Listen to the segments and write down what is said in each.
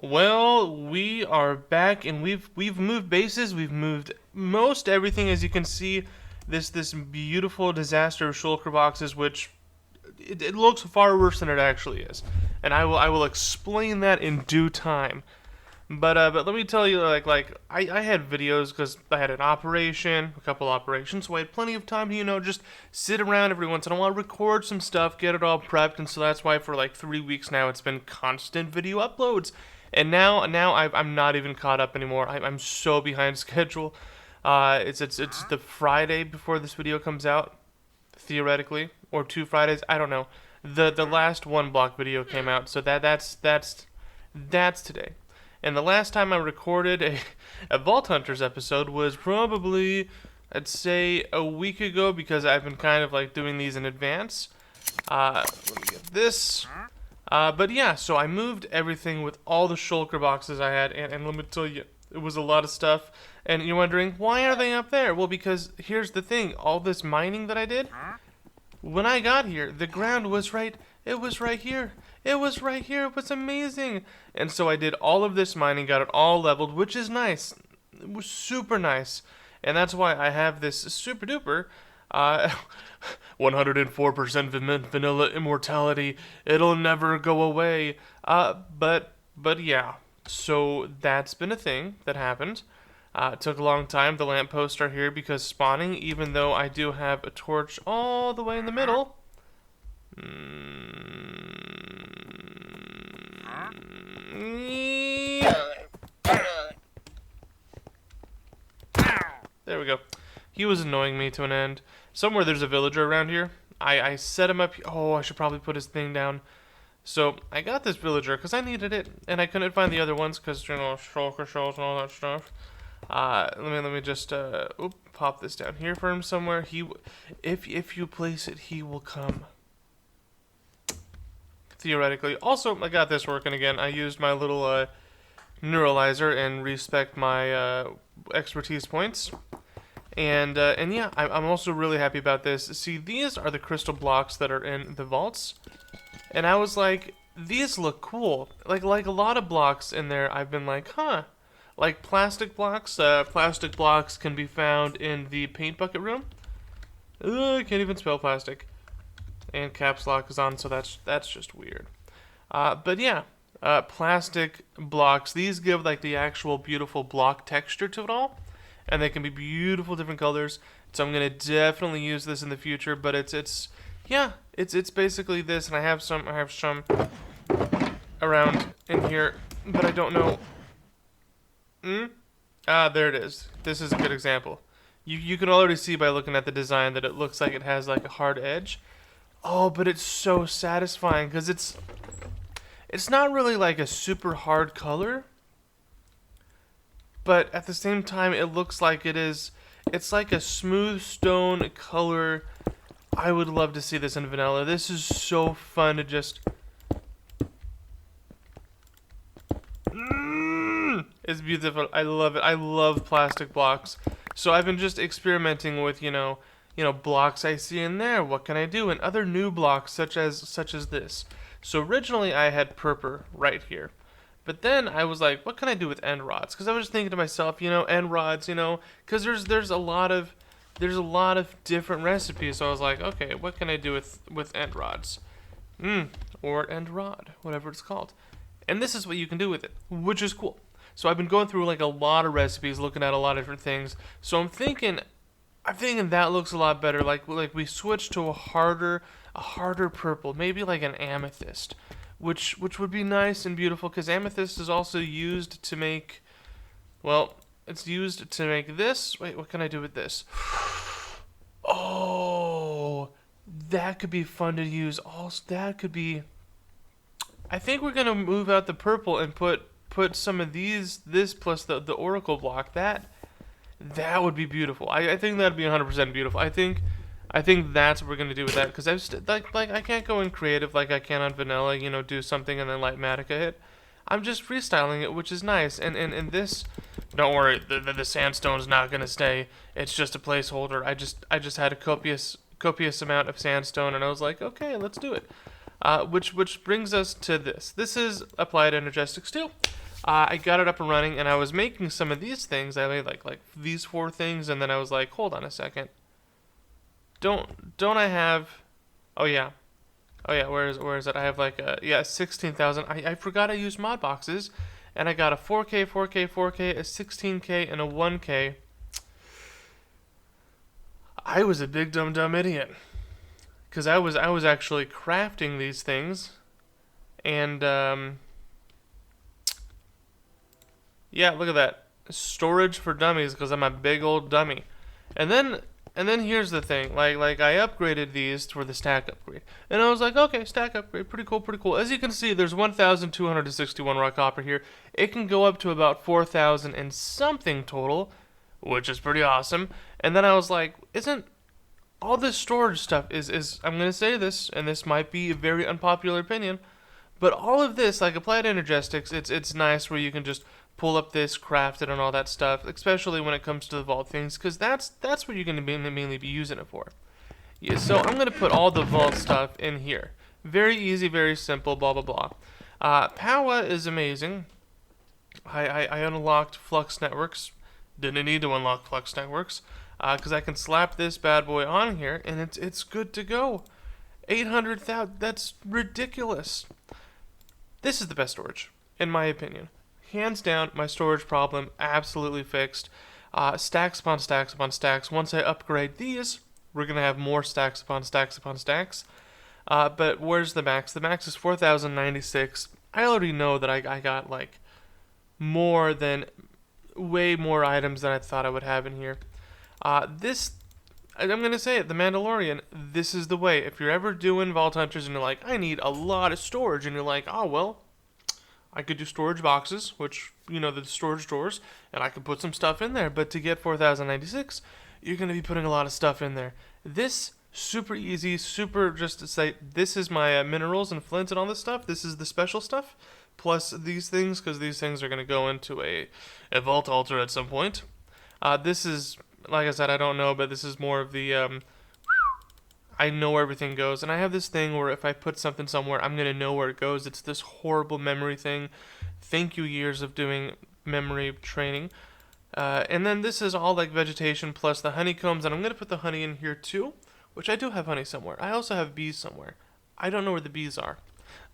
Well, we are back, and we've moved bases. We've moved most everything, as you can see. This beautiful disaster of shulker boxes, which it looks far worse than it actually is, and I will explain that in due time. But let me tell you, I had videos because I had an operation, a couple operations, so I had plenty of time to just sit around every once in a while, record some stuff, get it all prepped, and so that's why for like 3 weeks now it's been constant video uploads, and now I'm not even caught up anymore. I'm so behind schedule. It's the Friday before this video comes out, theoretically, or 2 Fridays. I don't know. The last one block video came out, so that's today. And the last time I recorded a Vault Hunters episode was probably, I'd say, a week ago, because I've been kind of like doing these in advance. Let me get this. But yeah, so I moved everything with all the shulker boxes I had, and let me tell you, it was a lot of stuff. And you're wondering, why are they up there? Well, because here's the thing, all this mining that I did, when I got here, the ground was it was right here. It was right here. It was amazing. And so I did all of this mining, got it all leveled, which is nice. It was super nice. And that's why I have this super duper 104% vanilla immortality. It'll never go away. But yeah. So that's been a thing that happened. It took a long time. The lampposts are here because spawning, even though I do have a torch all the way in the middle. There we go. He was annoying me to an end. Somewhere there's a villager around here. I set him up. Oh, I should probably put his thing down. So I got this villager because I needed it, and I couldn't find the other ones because shulker shells and all that stuff. Let me just pop this down here for him somewhere. If you place it, he will come. Theoretically. Also, I got this working again. I used my little neuralizer and respect my expertise points. And yeah, I'm also really happy about this. See, these are the crystal blocks that are in the vaults. And I was like, these look cool. Like a lot of blocks in there, I've been like, huh. Like plastic blocks. Plastic blocks can be found in the paint bucket room. I can't even spell plastic. And caps lock is on, so that's just weird. But yeah, plastic blocks. These give like the actual beautiful block texture to it all, and they can be beautiful different colors. So I'm gonna definitely use this in the future. But it's basically this, and I have some around in here, but I don't know. There it is. This is a good example. You can already see by looking at the design that it looks like it has like a hard edge. Oh, but it's so satisfying because it's not really like a super hard color, but at the same time it looks like it is. It's like a smooth stone color. I would love to see this in vanilla. This is so fun to just. It's beautiful. I love it. I love plastic blocks. So I've been just experimenting with blocks I see in there. What can I do? And other new blocks such as this. So originally I had purple right here, but then I was like, what can I do with end rods? Because I was just thinking to myself, end rods, because there's a lot of different recipes. So I was like, okay, what can I do with end rods? Or end rod, whatever it's called. And this is what you can do with it, which is cool. So I've been going through like a lot of recipes, looking at a lot of different things. So I'm thinking that looks a lot better. Like we switched to a harder purple, maybe like an amethyst, which would be nice and beautiful because amethyst is also used to make. Well, it's used to make this. Wait, what can I do with this? Oh, that could be fun to use. Also, that could be. I think we're gonna move out the purple and put some of this plus the oracle block. That would be beautiful. I think that'd be 100% beautiful. I think that's what we're gonna do with that because I can't go in creative like I can on vanilla. Do something and then light Matica hit. I'm just freestyling it, which is nice. And this, don't worry, the sandstone's not gonna stay. It's just a placeholder. I just had a copious amount of sandstone, and I was like, okay, let's do it. Which brings us to this. This is applied energetic steel. I got it up and running, and I was making some of these things. I made like these 4 things, and then I was like, hold on a second. Don't I have? Oh yeah. Oh yeah. Where is it? I have like 16,000. I forgot I used mod boxes, and I got a 4K, 4K, 4K, a 16K, and a 1K. I was a big dumb idiot, because I was actually crafting these things, and yeah, look at that. Storage for dummies, because I'm a big old dummy. And then here's the thing. Like I upgraded these for the stack upgrade. And I was like, okay, stack upgrade, pretty cool, pretty cool. As you can see, there's 1,261 raw copper here. It can go up to about 4,000 and something total, which is pretty awesome. And then I was like, isn't all this storage stuff is I'm gonna say this, and this might be a very unpopular opinion, but all of this, like Applied Energetics, it's nice where you can just pull up this, craft it, and all that stuff, especially when it comes to the vault things, because that's what you're going to mainly be using it for. Yeah, so I'm going to put all the vault stuff in here. Very easy, very simple, blah, blah, blah. Power is amazing. I unlocked Flux Networks. Didn't need to unlock Flux Networks, because I can slap this bad boy on here, and it's good to go. 800,000, that's ridiculous. This is the best storage, in my opinion. Hands down, my storage problem absolutely fixed. Stacks upon stacks upon stacks. Once I upgrade these, we're going to have more stacks upon stacks upon stacks. But where's the max? The max is 4,096. I already know that I got like way more items than I thought I would have in here. I'm going to say it, the Mandalorian, this is the way. If you're ever doing Vault Hunters and you're like, I need a lot of storage, and you're like, oh, well, I could do storage boxes, which, the storage drawers, and I could put some stuff in there. But to get 4,096, you're going to be putting a lot of stuff in there. This, super easy, super just to say, this is my minerals and flint and all this stuff. This is the special stuff, plus these things, because these things are going to go into a vault altar at some point. This is, like I said, I don't know, but this is more of the I know where everything goes, and I have this thing where if I put something somewhere, I'm going to know where it goes. It's this horrible memory thing. Thank you, years of doing memory training. And then this is all like vegetation plus the honeycombs, and I'm going to put the honey in here too, which I do have honey somewhere. I also have bees somewhere. I don't know where the bees are,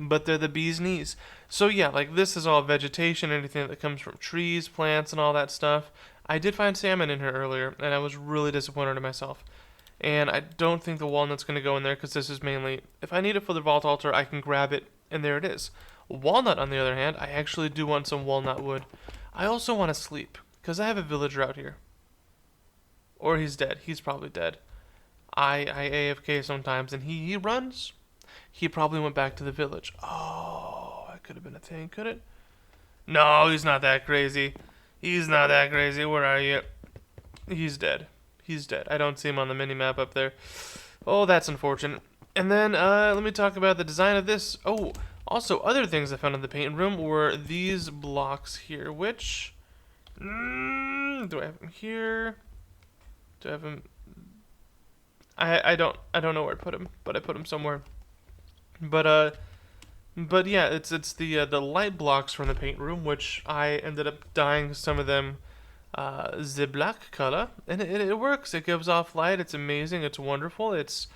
but they're the bee's knees. So yeah, like this is all vegetation, anything that comes from trees, plants, and all that stuff. I did find salmon in here earlier, and I was really disappointed in myself. And I don't think the walnut's going to go in there, because this is mainly, if I need it for the vault altar, I can grab it, and there it is. Walnut, on the other hand, I actually do want some walnut wood. I also want to sleep, because I have a villager out here. Or he's dead. He's probably dead. I AFK sometimes, and he runs. He probably went back to the village. Oh, that could have been a thing, could it? No, he's not that crazy. He's not that crazy. Where are you? He's dead. He's dead. I don't see him on the mini-map up there. Oh, that's unfortunate. And then, let me talk about the design of this. Oh, also, other things I found in the paint room were these blocks here, which... do I have them here? Do I have them... I don't know where I put them, but I put them somewhere. But yeah, it's the light blocks from the paint room, which I ended up dyeing some of them the black color, and it works. It gives off light. It's amazing. It's wonderful. It's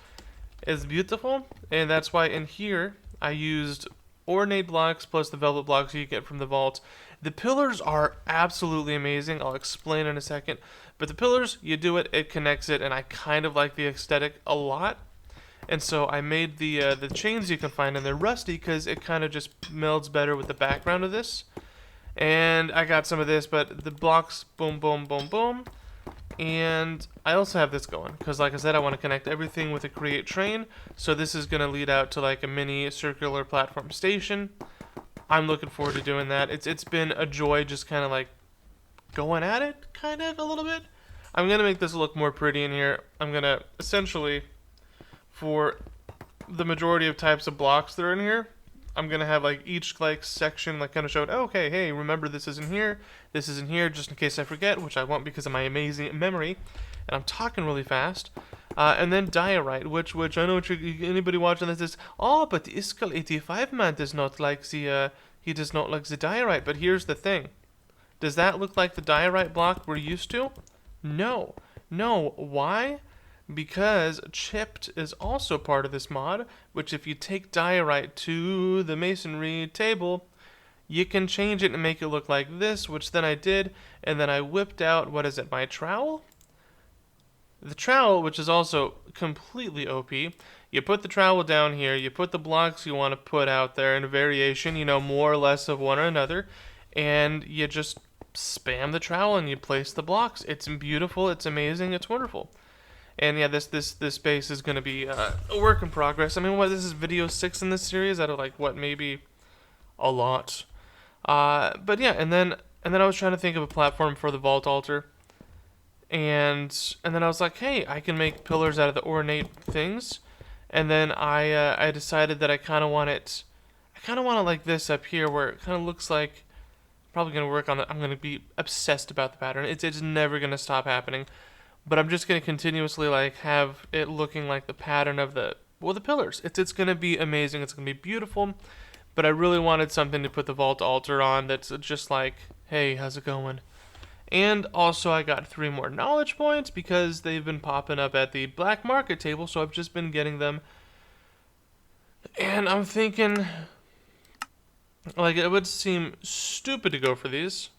beautiful, and that's why in here I used ornate blocks plus the velvet blocks you get from the vault. The pillars are absolutely amazing. I'll explain in a second. But the pillars, you do it, it connects it, and I kind of like the aesthetic a lot. And so I made the chains you can find in there rusty, because it kind of just melds better with the background of this. And I got some of this, but the blocks, boom, boom, boom, boom. And I also have this going, because like I said, I want to connect everything with a create train. So this is going to lead out to like a mini circular platform station. I'm looking forward to doing that. It's been a joy just kind of like going at it, kind of a little bit. I'm going to make this look more pretty in here. I'm going to essentially, for the majority of types of blocks that are in here, I'm going to have like each like section like kind of showing, oh, okay, hey, remember this is in here, just in case I forget, which I won't because of my amazing memory, and I'm talking really fast. And then diorite, which I know what anybody watching this is, oh, but the Iskal 85 man is not like the He does not like the diorite, but here's the thing. Does that look like the diorite block we're used to? No. No. Why? Because chipped is also part of this mod, which if you take diorite to the masonry table, you can change it and make it look like this, which then I did, and then I whipped out, what is it, my trowel? The trowel, which is also completely OP, you put the trowel down here, you put the blocks you want to put out there in a variation, you know, more or less of one or another, and you just spam the trowel and you place the blocks. It's beautiful, it's amazing, it's wonderful. And yeah, this base is going to be a work in progress. I mean, what, this is video 6 in this series out of like, what, maybe a lot. But yeah, and then I was trying to think of a platform for the vault altar. And then I was like, hey, I can make pillars out of the ornate things. And then I decided that I kind of want it like this up here, where it kind of looks like, probably going to work on that. I'm going to be obsessed about the pattern. It's never going to stop happening. But I'm just going to continuously like have it looking like the pattern of the pillars. It's going to be amazing. It's going to be beautiful. But I really wanted something to put the vault altar on that's just like, hey, how's it going? And also I got 3 more knowledge points because they've been popping up at the black market table, so I've just been getting them. And I'm thinking, like, it would seem stupid to go for these.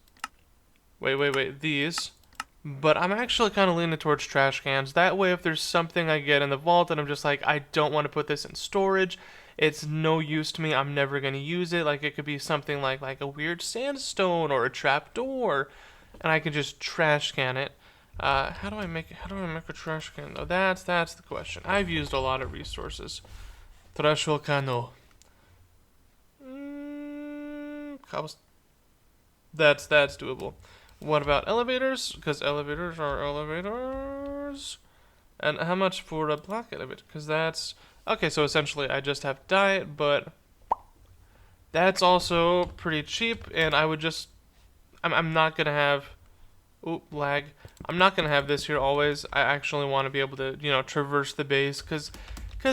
Wait, these. But I'm actually kind of leaning towards trash cans. That way, if there's something I get in the vault and I'm just like, I don't want to put this in storage, it's no use to me, I'm never going to use it. Like, it could be something like a weird sandstone or a trap door, and I can just trash can it. How do I make a trash can though? That's the question. I've used a lot of resources. Trash cano. That's doable. What about elevators? Because elevators are elevators. And how much for a black elevator? Because that's... Okay, so essentially I just have diet, but that's also pretty cheap, and I would just... I'm not going to have... Oop, lag. I'm not going to have this here always. I actually want to be able to, you know, traverse the base, because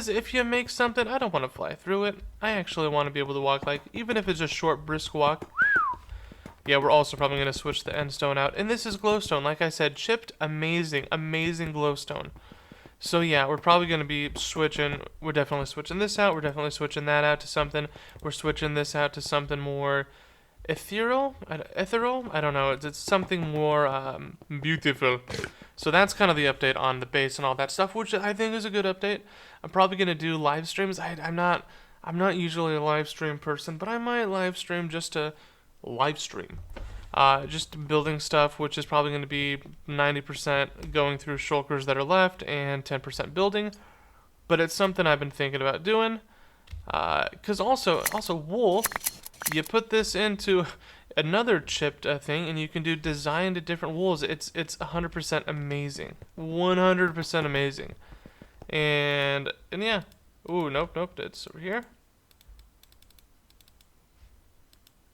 if you make something, I don't want to fly through it. I actually want to be able to walk, like, even if it's a short, brisk walk... Yeah, we're also probably going to switch the end stone out. And this is glowstone. Like I said, chipped, amazing glowstone. So yeah, we're probably going to be switching. We're definitely switching this out. We're definitely switching that out to something. We're switching this out to something more ethereal? I don't know. It's something more beautiful. So that's kind of the update on the base and all that stuff, which I think is a good update. I'm probably going to do live streams. I'm not usually a live stream person, but I might live stream just to... live stream. Just building stuff, which is probably going to be 90% going through shulkers that are left and 10% building. But it's something I've been thinking about doing. Because also wool, you put this into another chipped thing and you can do designed different wools. It's 100% amazing. 100% amazing. And yeah. Ooh, nope, it's over here.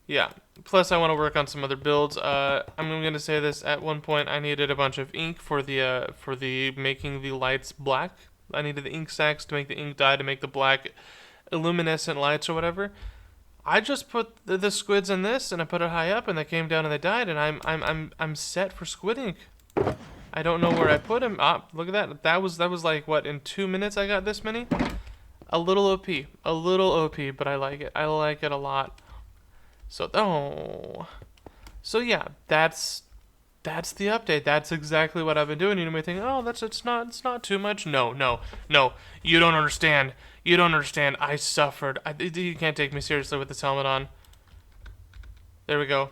Yeah, plus I want to work on some other builds. I'm going to say this, at one point I needed a bunch of ink for the making the lights black. I needed the ink sacks to make the ink dye to make the black luminescent lights or whatever. I just put the squids in this and I put it high up and they came down and they died, and I'm set for squid ink. I don't know where I put them. Ah, look at that. That was like, what, in 2 minutes I got this many? A little OP, but I like it. I like it a lot. So yeah, that's the update. That's exactly what I've been doing. You may think, oh, it's not too much. No. You don't understand. I suffered. You can't take me seriously with this helmet on. There we go.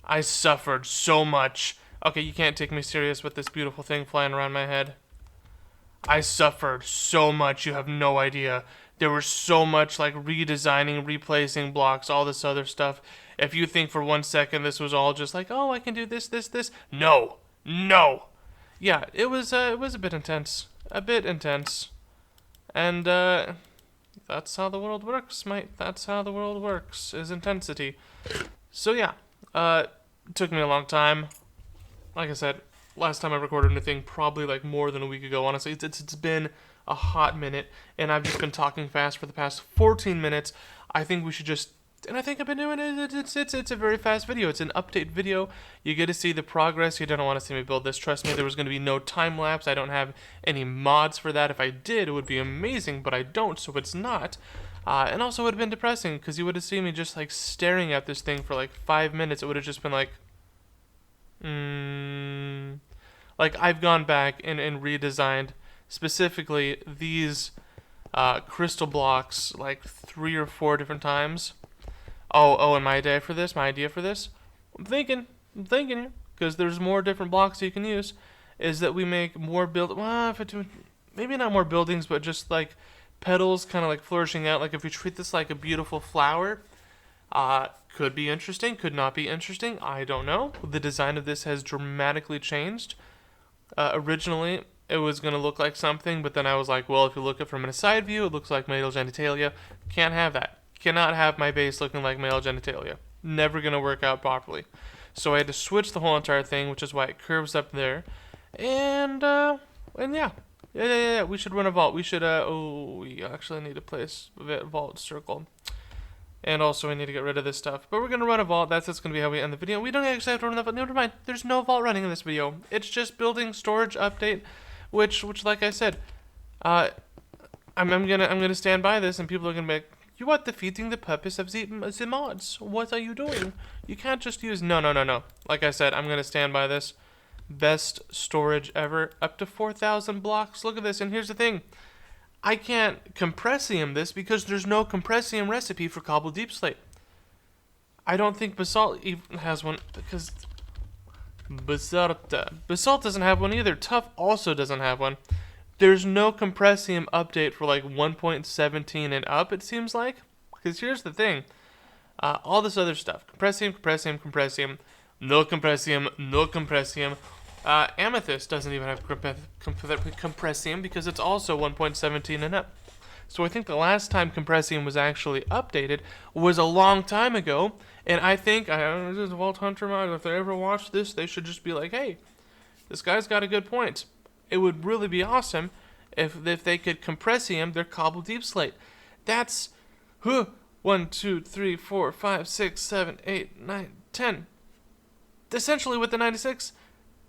I suffered so much. Okay, you can't take me serious with this beautiful thing flying around my head. I suffered so much. You have no idea. There was so much like redesigning, replacing blocks, all this other stuff. If you think for 1 second this was all just like, oh, I can do this. No. Yeah, it was a bit intense. And that's how the world works, mate. That's how the world works, is intensity. So yeah, took me a long time. Like I said, last time I recorded anything, probably like more than a week ago. Honestly, it's been a hot minute, and I've just been talking fast for the past 14 minutes. I think we should just And I think I've been doing it. It's a very fast video. It's an update video. You get to see the progress. You don't want to see me build this. Trust me, there was going to be no time lapse. I don't have any mods for that. If I did, it would be amazing, but I don't, so it's not. And also, it would have been depressing because you would have seen me just like staring at this thing for like 5 minutes. It would have just been like, like I've gone back and redesigned specifically these crystal blocks like 3 or 4 different times. And my idea for this, I'm thinking here, because there's more different blocks you can use, is that we make more maybe not more buildings, but just like petals kind of like flourishing out. Like if we treat this like a beautiful flower, could be interesting, could not be interesting, I don't know. The design of this has dramatically changed. Originally, it was going to look like something, but then I was like, well, if you look at it from a side view, it looks like male genitalia. Can't have that. Cannot have my base looking like male genitalia. Never going to work out properly. So I had to switch the whole entire thing, which is why it curves up there. And yeah. Yeah, we should run a vault. We should, we actually need to place a vault circle. And also we need to get rid of this stuff. But we're going to run a vault. That's going to be how we end the video. We don't actually have to run the vault. Never mind. There's no vault running in this video. It's just building storage update, which like I said, I'm gonna stand by this, and people are gonna be like, you are defeating the purpose of the mods. What are you doing? You can't just use... No. Like I said, I'm gonna stand by this. Best storage ever. Up to 4,000 blocks. Look at this. And here's the thing. I can't compressium this because there's no compressium recipe for cobble deep slate. I don't think Basalt even has one because... Basalt doesn't have one either. Tough also doesn't have one. There's no compressium update for like 1.17 and up, it seems like. Because here's the thing. All this other stuff. Compressium. No compressium. Amethyst doesn't even have compressium because it's also 1.17 and up. So I think the last time compressium was actually updated was a long time ago. And I think, this is Vault Hunter mod, if they ever watch this, they should just be like, hey, this guy's got a good point. It would really be awesome if they could compressium their cobble deep slate. That's 1, 2, 3, 4, 5, 6, 7, 8, 9, 10. Essentially with the 96,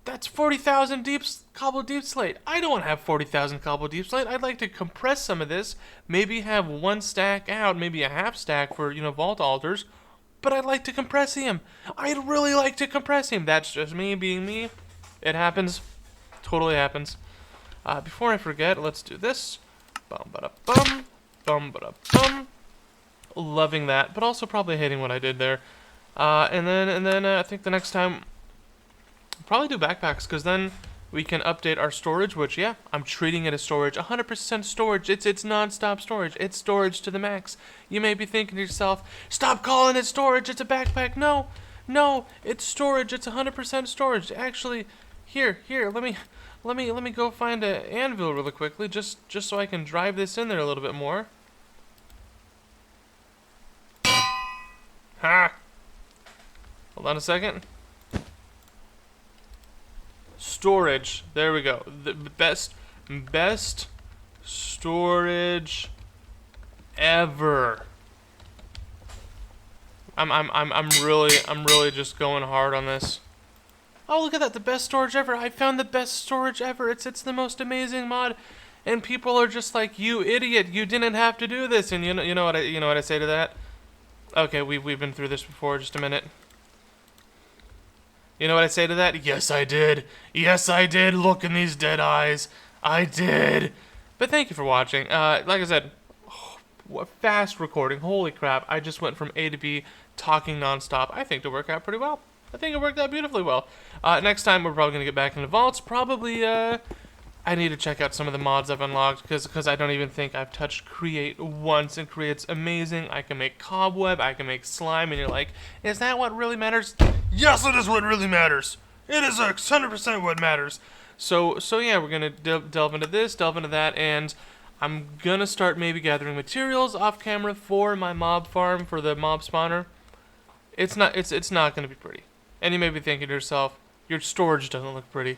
that's 40,000 cobble deep slate. I don't have 40,000 cobble deep slate. I'd like to compress some of this, maybe have 1 stack out, maybe a half stack for, vault altars, but I'd like to compressium. I'd really like to compressium. That's just me being me. It happens. Totally happens. Before I forget, let's do this. Bum ba da bum. Bum ba da bum. Loving that, but also probably hating what I did there. And then I think the next time I'll probably do backpacks, because then we can update our storage, which, yeah, I'm treating it as storage. 100% storage. It's non-stop storage. It's storage to the max. You may be thinking to yourself, stop calling it storage. It's a backpack. No, it's storage. It's 100% storage. Actually, here, let me go find an anvil really quickly, just so I can drive this in there a little bit more. Ha! Hold on a second. Storage. There we go. The best storage ever. I'm really just going hard on this. Oh, look at that, the best storage ever. I found the best storage ever. It's the most amazing mod. And people are just like, you idiot, you didn't have to do this. And you know what I say to that? Okay, we've been through this before, just a minute. You know what I say to that? Yes, I did. Yes, I did. Look in these dead eyes. I did. But thank you for watching. Like I said, fast recording. Holy crap. I just went from A to B, talking nonstop. I think it worked out pretty well. I think it worked out beautifully well. Next time, we're probably going to get back into vaults. Probably, I need to check out some of the mods I've unlocked, because I don't even think I've touched Create once, and Create's amazing. I can make cobweb, I can make slime, and you're like, is that what really matters? Yes, it is what really matters. It is 100% what matters. So yeah, we're going to delve into this, delve into that, and I'm going to start maybe gathering materials off camera for my mob farm, for the mob spawner. It's not going to be pretty. And you may be thinking to yourself, your storage doesn't look pretty.